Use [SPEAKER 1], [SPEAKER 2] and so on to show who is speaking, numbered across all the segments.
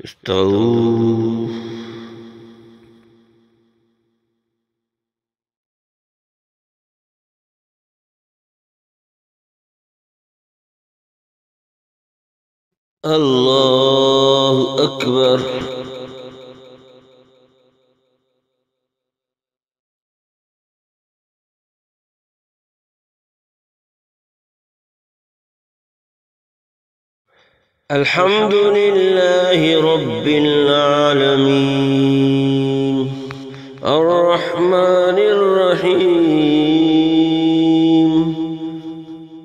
[SPEAKER 1] استووا. الله أكبر. الحمد لله رب العالمين الرحمن الرحيم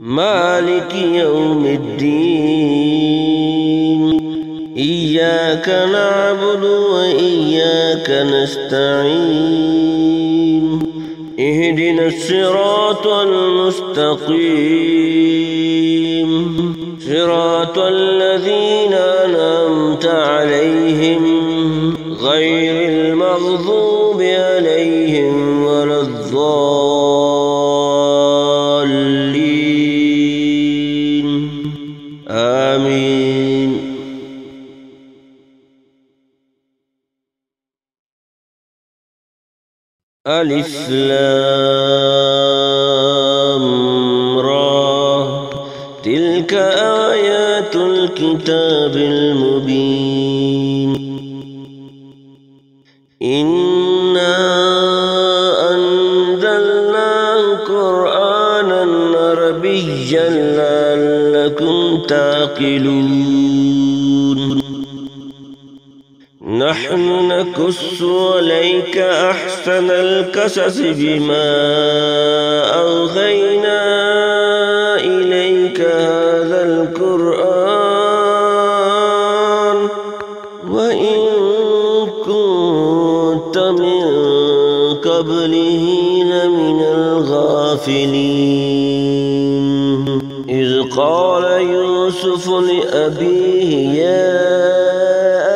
[SPEAKER 1] مالك يوم الدين إياك نعبد وإياك نستعين اهدنا الصراط المستقيم صراط الذين أنعمت عليهم غير المغضوب عليهم ولا الضالين آمين. ألف لام را تلك آيات الكتاب المبين إنا أنزلناه قرآنا عربيا لعلكم تعقلون. نحن نقص عليك أحسن القصص بما أوحينا إليك هذا القرآن وإن كنت من قبله لمن الغافلين. إذ قال يوسف لأبيه يا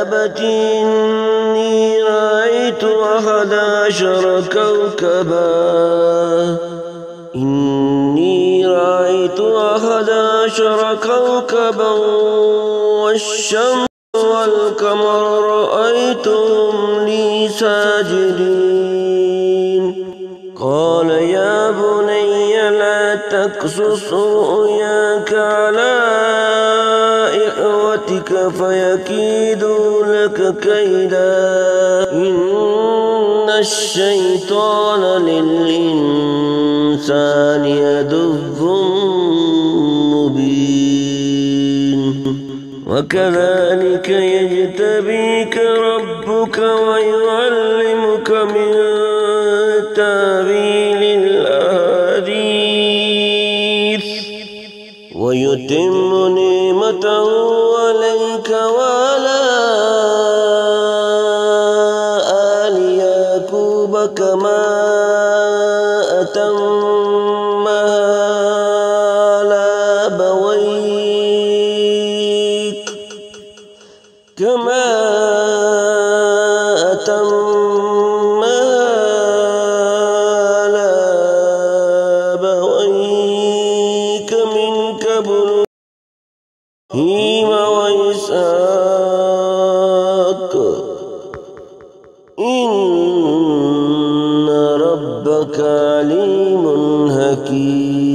[SPEAKER 1] أبت إني رأيت 11 كوكبا والشمس والقمر رأيتهم لي ساجدين. قال يا بني لا تقصص رؤياك على إخوتك فيكيدوا لك كيدا إن الشيطان للإنسان عدو مبين. وكذلك يجتبيك ربك ويعلمك من تأويل الأحاديث ويتم نعمته عليك وعلى آل يعقوب كما أتمها على أبويك من قبل إبراهيم وإسحاق إن ربك عليم حكيم.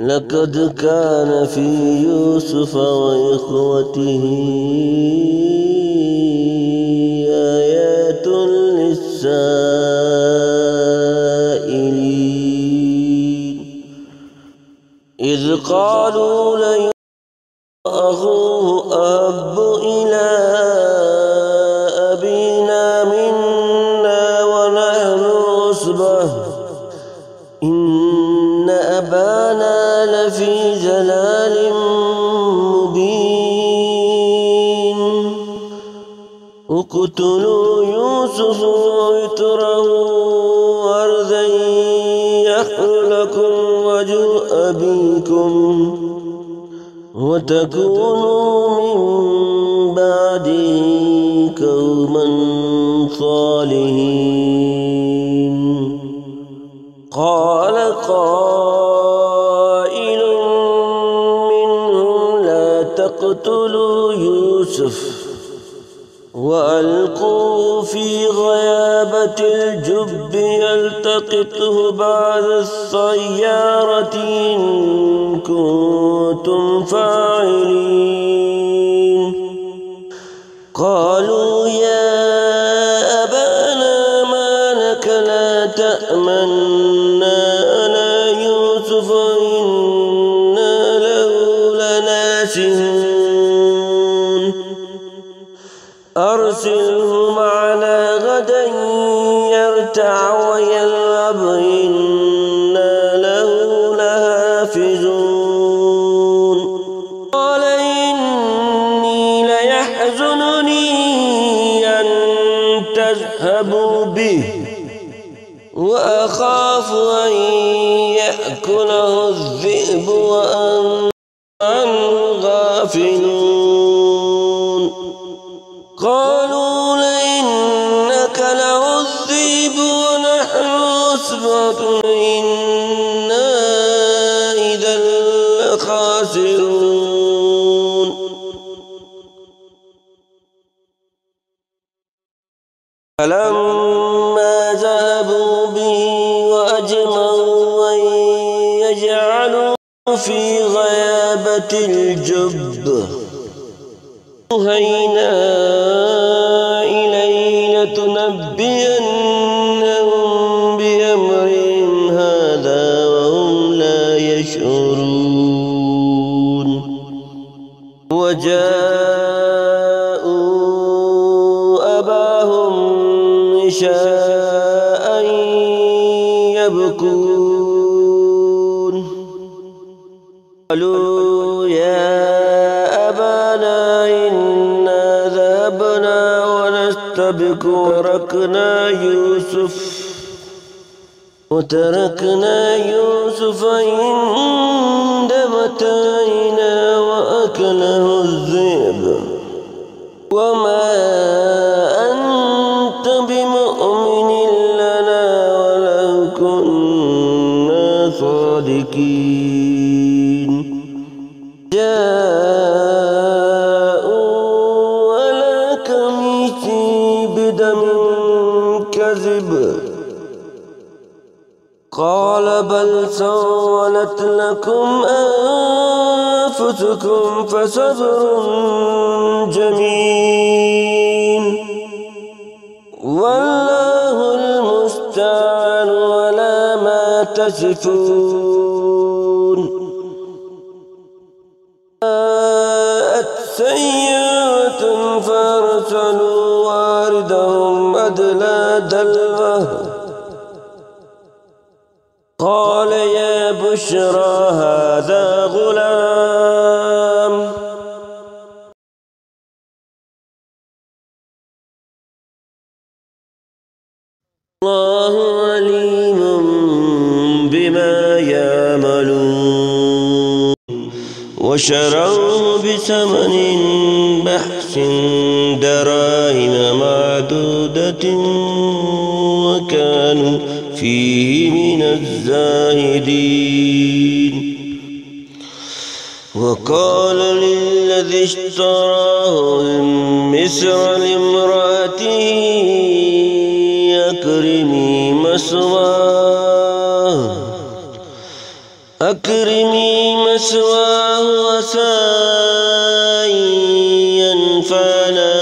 [SPEAKER 1] لقد كان في يوسف وإخوته آيات للسائلين إذ قالوا ليوسف أخوه أحب إلى أبينا منا ونحن عصبة إن أبانا لفي ضلال مبين. اقتلوا يوسف واطرحوه أرضا يخل لكم وجه أبيكم وتكونوا من بعده قوما صالحين. قال قائل منهم لا تقتلوا يوسف وألقوه في غيابة الجب يلتقطه بعض السيارة إن كنتم فاعلين. قالوا يا أبانا ما لك لا تأمنا على يوسف إنا له لناصحون أرسله معنا غدا يرتع ويلعب إنا له لحافظون. قال إني ليحزنني أن تذهبوا به وأخاف أن يأكله الذئب وأنتم عنه غافلون. قالوا لئنك لعذيب ونحن عصبة إنا إذا لخاسرون. فلما ذهبوا به وأجمعوا أن يجعلوا في غيابة الجب أوحينا إليه لتنبئنهم بأمرهم هذا وهم لا يشعرون. وجاءوا أباهم عشاء يبكون. قالوا يا أبانا إنا ذهبنا ونستبق وتركنا يوسف عند متاعنا وأكله الذئب وما أنت بمؤمن لنا ولو كنا صادقين. جاءوا على قميصي بدم كذب قال بل سولت لكم أنفسكم فصبر جميل والله المستعان على ما تصفون. جاءت سيئة فأرسلوا واردهم أدلى دلوه قال يا بشرى هذا غلام. الله عليم بما يعملون. وشروه بثمن بخس دراهم معدودة وكانوا فيه من الزاهدين. وقال للذي اشتراه من مصر لامرأته أكرمي مثواه عسى أن ينفعنا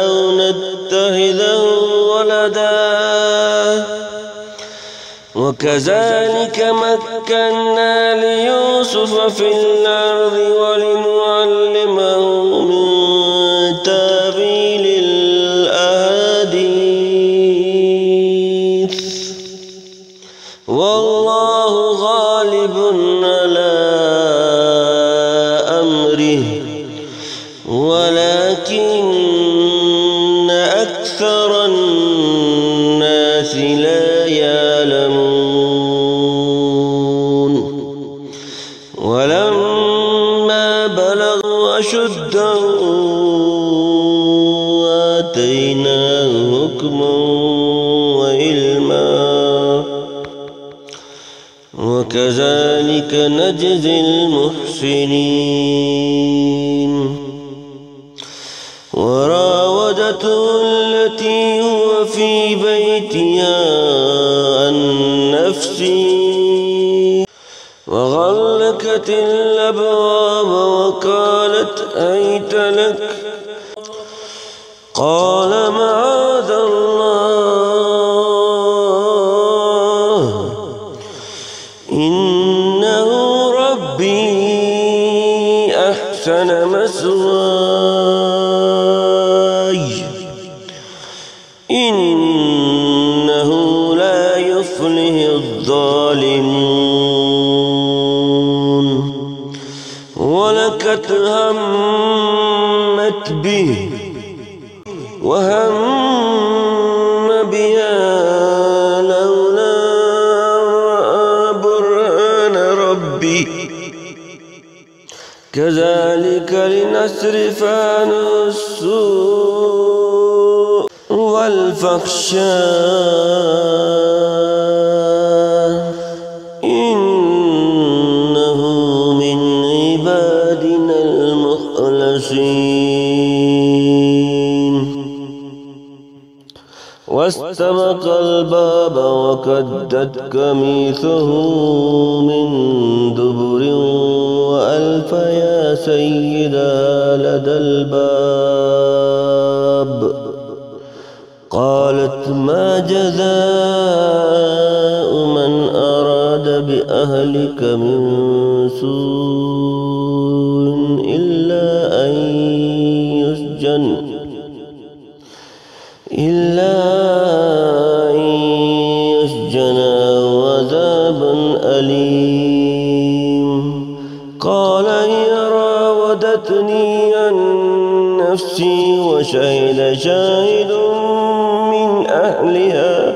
[SPEAKER 1] أو نتخذه ولدا وكذلك مكنا ليوسف في الأرض ولنعلمه من تأويل الأحاديث والله غالب على أمره ولكن أكثر الناس لا يعلمون. ولما بلغوا أشده آتيناه حكما وعلما وكذلك نجزي المحسنين. وراودته التي هو في بيتها عن نفسه وغلقت الأبواب وقالت هيت لك. قال معاذ الله إنه ربي أحسن مثواي إنه لا يفلح الظالمون. ولقد همت به وهم بها لولا رأى برهان ربي كذلك لنصرف عنه السوء والفحشاء إنه من عبادنا المخلصين. واستبق الباب وقدت قميصه من دبر وألف يا سيدها لدى الباب. قالت ما جزاء من أراد بأهلك من سوء إلا أن يسجن أو عذاب أليم. قال هي راودتني عن نفسي وشهد شاهد من أهلها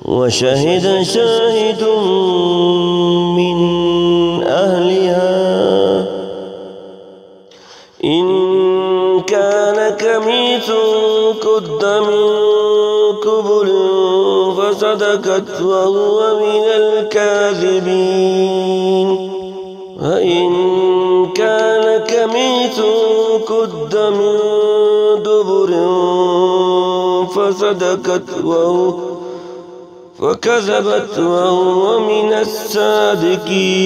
[SPEAKER 1] وشهد شاهد من أهلها إن كان قميصه قد من قبل فصدقت وهو من الكاذبين. وإن كان قميصه قد من دبر فصدقت فكذبت وهو من الصادقين.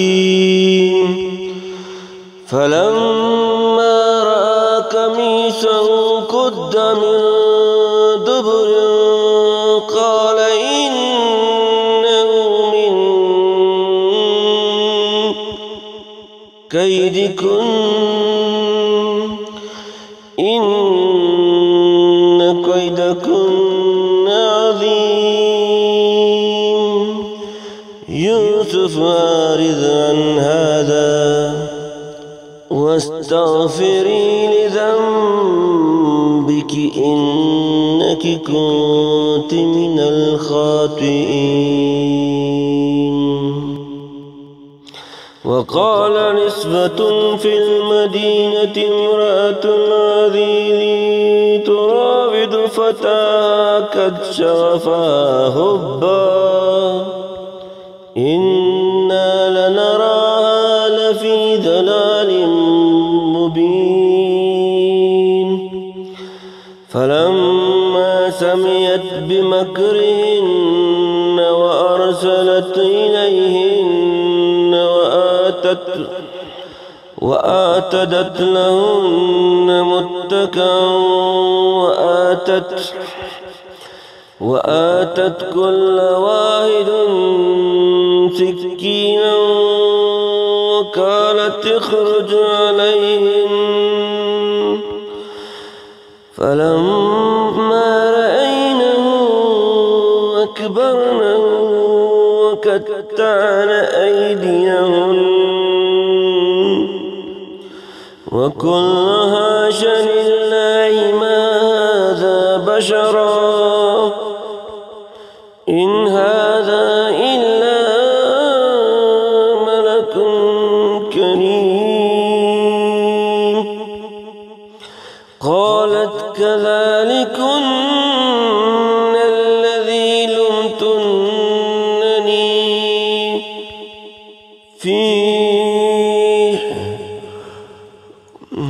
[SPEAKER 1] فلما رأى قميصه قد من دبر قال إنه من كيدكن إن كيدكن عظيم. يوسف أعرض عن هذا واستغفري لذنبك إنك كنت من الخاطئين. وقال نسبة في المدينة امرأة العزيز تراود فتاها قد شغفها حبا إنا لنراها لفي ضلال مبين. فلما سمعت بمكرهن وأرسلت إليهن وآتدت لهن متكئا وآتت كل واحد سكينا وقالت اخرج عليهن. فلما رأينه أكبرنه وقطعن أيديهن وقلن حاش لله ما هذا بشرا إن هذا إلا ملك كريم. قالت كذلكن الذي لمتنني فيه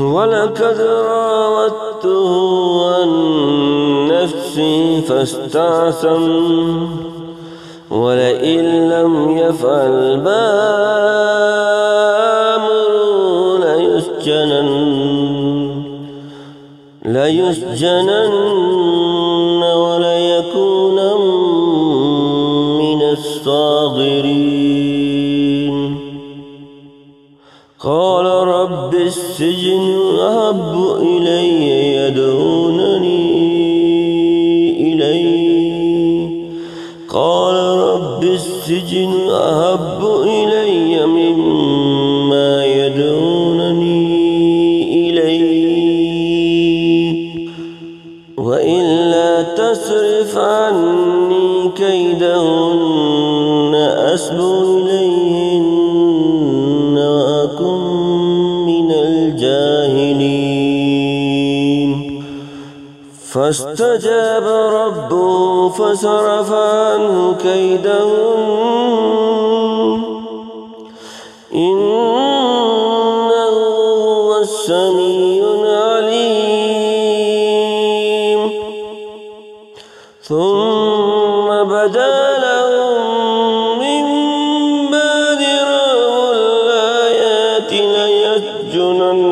[SPEAKER 1] ولقد راودته عن نفسي فاستعصم ولئن لم يفعل ما آمره ليسجنن وليكونا من الصاغرين. قال رب السجن أحب إلي يدعونني إليه قال رب السجن أحب إلي مما يدعونني إليه وإلا تصرف عني كيدهن أصب إليهن وأكن من الجاهلين. فاستجاب ربه فصرف عنه كيدهن إنه هو السميع العليم. ثم بدا لهم من بعد رأوا الآيات ليسجننه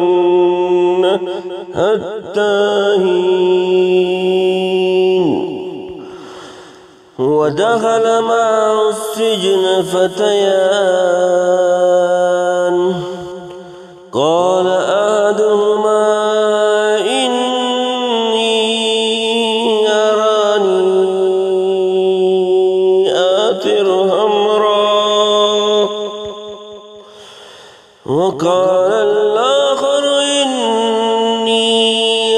[SPEAKER 1] حتى حين. ودخل معه السجن فتيان قال أحدهما إني أراني آثر خمرا وقال الآخر إني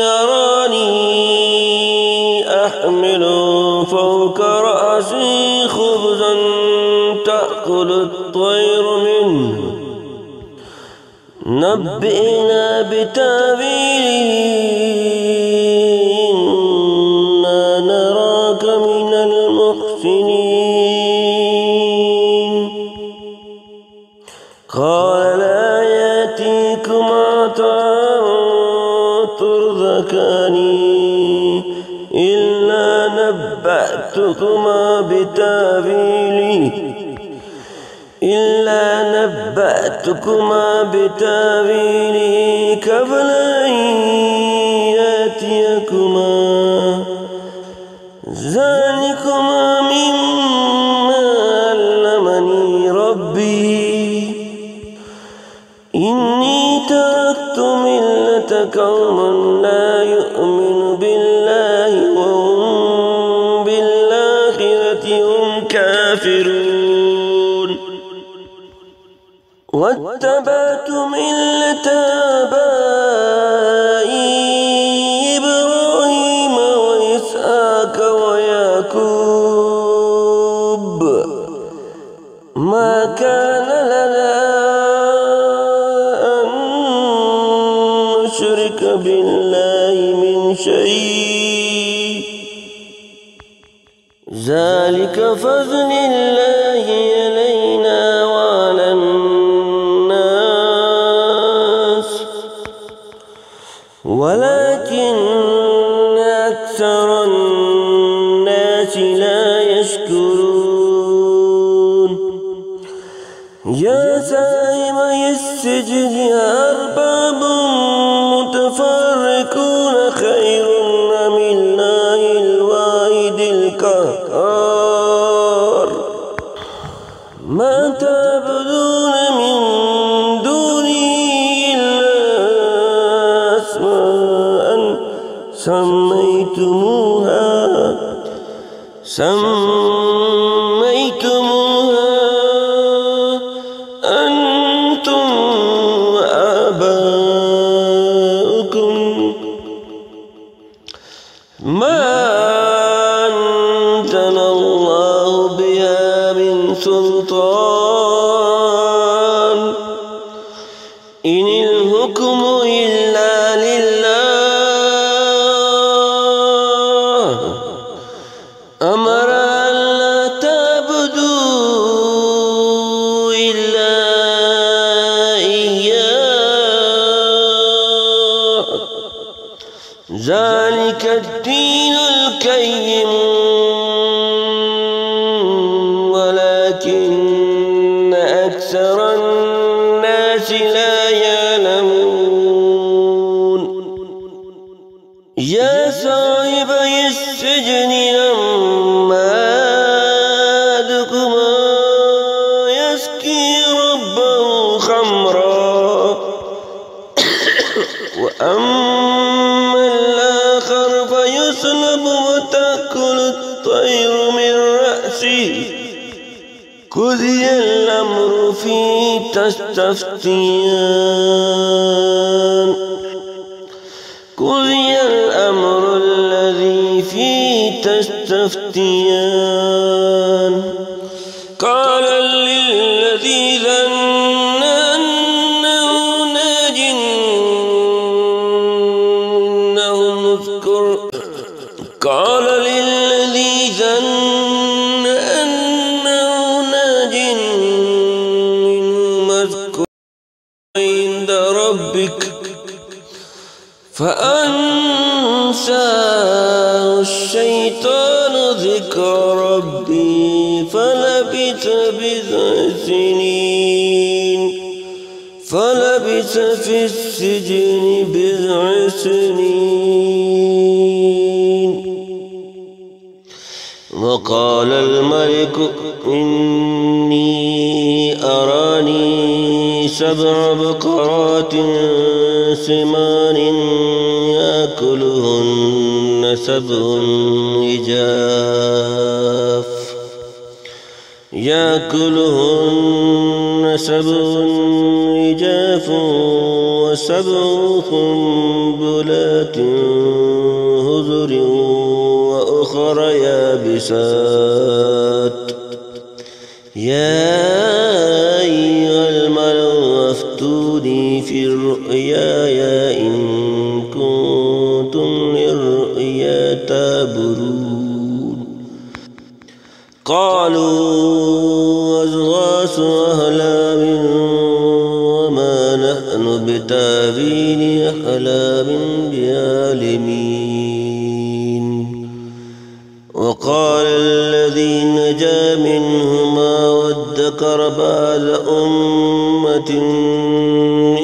[SPEAKER 1] أراني أحمل فوق رأسي خبزا تأكل الطير منه نبئنا بتأويله إنا نراك من المحسنين. قال لا يأتيكما طعام ترزقانه إلا نبأتكما بتأويله قبل أن يأتيكما ذلكما مما علمني ربي إني تركت ملة قوم لا يؤمن بالله وهم بالآخرة هم كافرون واتبعت ملة آبائي إبراهيم وإسحاق ويعقوب ما كان لنا أن نشرك بالله من شيء ذلك فضل الله علينا وعلى الناس ولكن أكثر الناس لا يشكرون. يا صاحبي السجن أرباب متفرقون خير أم الله الواحد القهار ما تعبدون من دونه إلا أسماء سميتموها أنتم وآباؤكم ما أنزل الله بها من سلطان إن الحكم إلا لله ذلك الدين القيم ولكن أكثر الناس لا يعلمون يا صاحبي السجن أما أحدكما يسقي ربه خمرا وأما الآخر فيصلب وتأكل الطير من رأسه قضي الأمر فيه تستفتيان قضي الأمر الذي فيه تستفتيان قال للذي ظن أنه ناج قال للذي ظن أنه ناج اذكر عند ربك فأنساه الشيطان ذكر ربي فلبث في السجن بضع سنين وقال الملك إني أراني 7 بقرات سمان يأكلهن 7 عجاف و7 سنبلات خضر وأخر يابسات يا أيها الملأ أفتوني في رؤياي إن كنتم للرؤيا تعبرون قالوا أضغاث أحلام وما نحن بتأويل أحلام بعالمين وقال الذي نجا منهما وادكر بعد أمة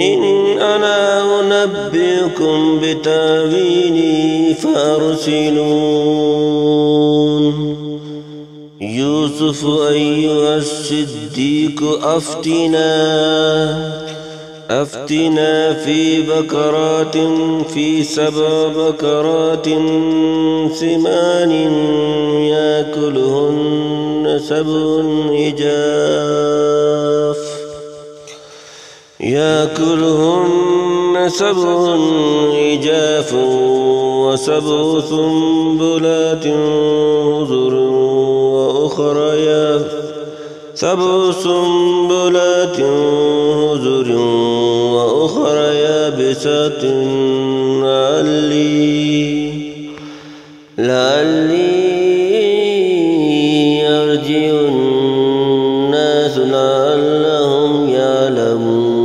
[SPEAKER 1] إن أنا أنبئكم بتأويله فأرسلون يوسف أيها الصديق أفتنا في 7 بقرات سمان يأكلهن 7 عجاف و7 سنبلات خضر وأخر 7 سنبلات خضر وأخر يابسات لعلي يرجع الناس لعلهم يعلمون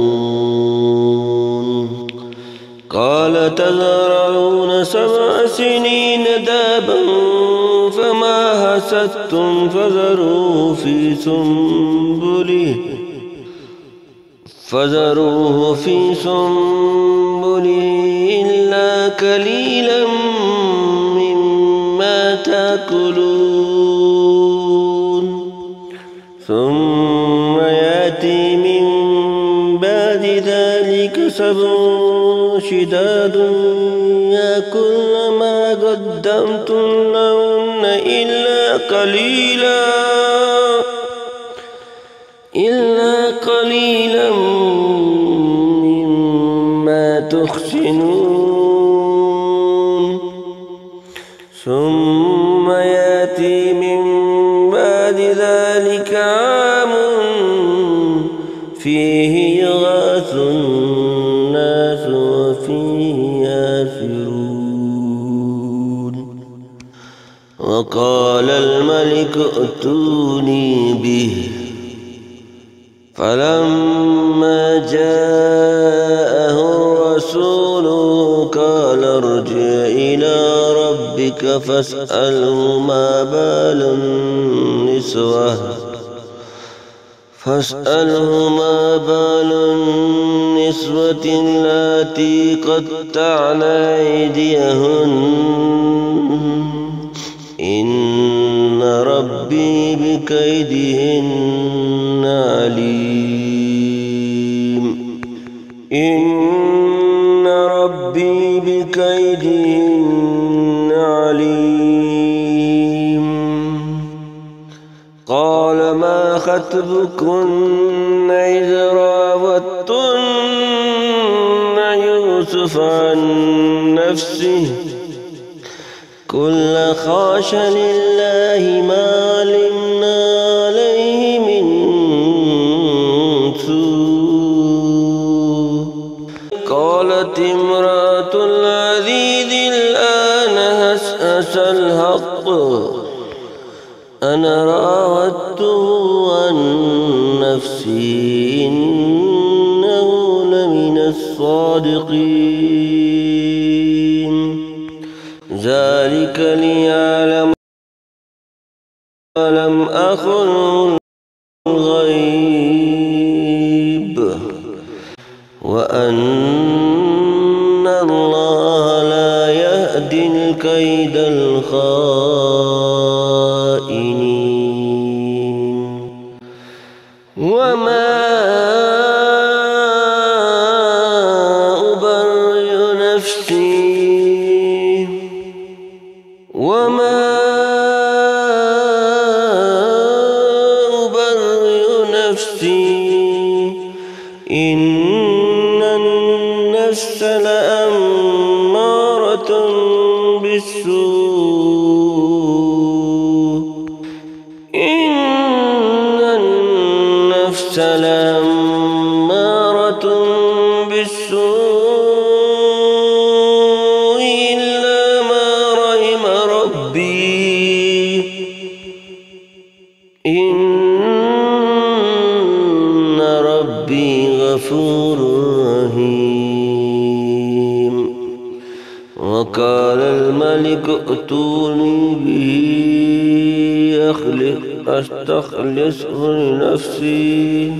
[SPEAKER 1] قال تزرعون 7 سنين دابا فما حصدتم فذروه في سنبله إلا قليلا مما تأكلون ثم يأتي من بعد ذلك 7 شداد يأكلن ما قدمتم لهن إلا قليلا مما تحسنون ثم يأتي من بعد ذلك عام فيه يغاث الناس وفيه يعصرون وقال الملك ائتوني به فلما جاءه الرسول قال قال ارجع إلى ربك فاسأله ما بال النسوة اللاتي قطعن أيديهن إن ربي بكيدهن عليم إن ربي بكيدهن عليم قال ما خطبكن إذ راوتن يوسف عن نفسه قلنا خاش لله ما علمنا عليه من سوء قالت امرأة العزيز الآن هسأس الحق أنا راودته عن نفسي إنه لمن الصادقين ذلك ليعلم لم أخن الغيب وأن الله لا يهدي الكيد الخائنين وما أبرئ نفسي إن النفس لأمارة بالسوء إن النفس لأمارة بالسوء إلا ما رحم ربي إن ربي غفور رحيم وقال الملك ائتوني به أستخلصه لنفسي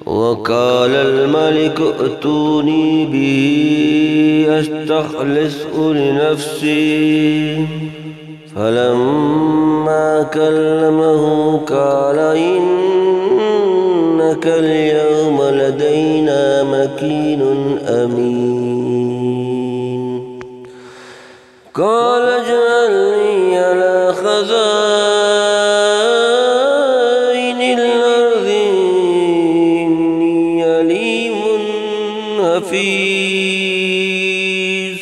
[SPEAKER 1] وقال الملك ائتوني به أستخلصه لنفسي فلما كلمه قال إنك اليوم لدينا مكين أمين قال اجعلني على خزائن الأرض إني عليم حفيظ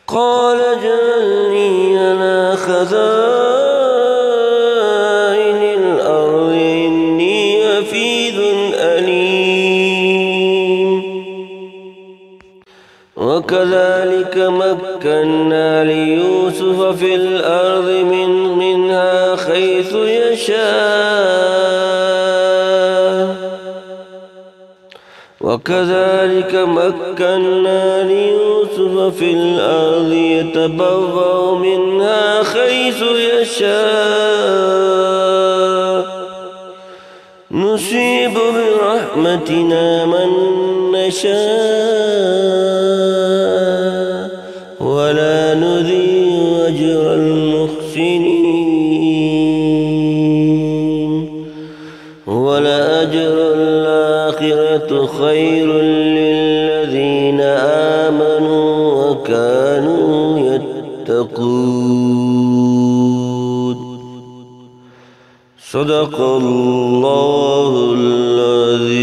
[SPEAKER 1] قال اجعلني على خزائن الأرض إني حفيظ أليم وكذلك مكنا ليوسف في الأرض منها حيث يشاء وكذلك مكنا ليوسف في الأرض يتبوأ منها حيث يشاء نصيب برحمتنا من نشاء ولا نضيع أجر المحسنين ولأجر الآخرة خير للذين آمنوا وكانوا يتقون صدق الله العظيم.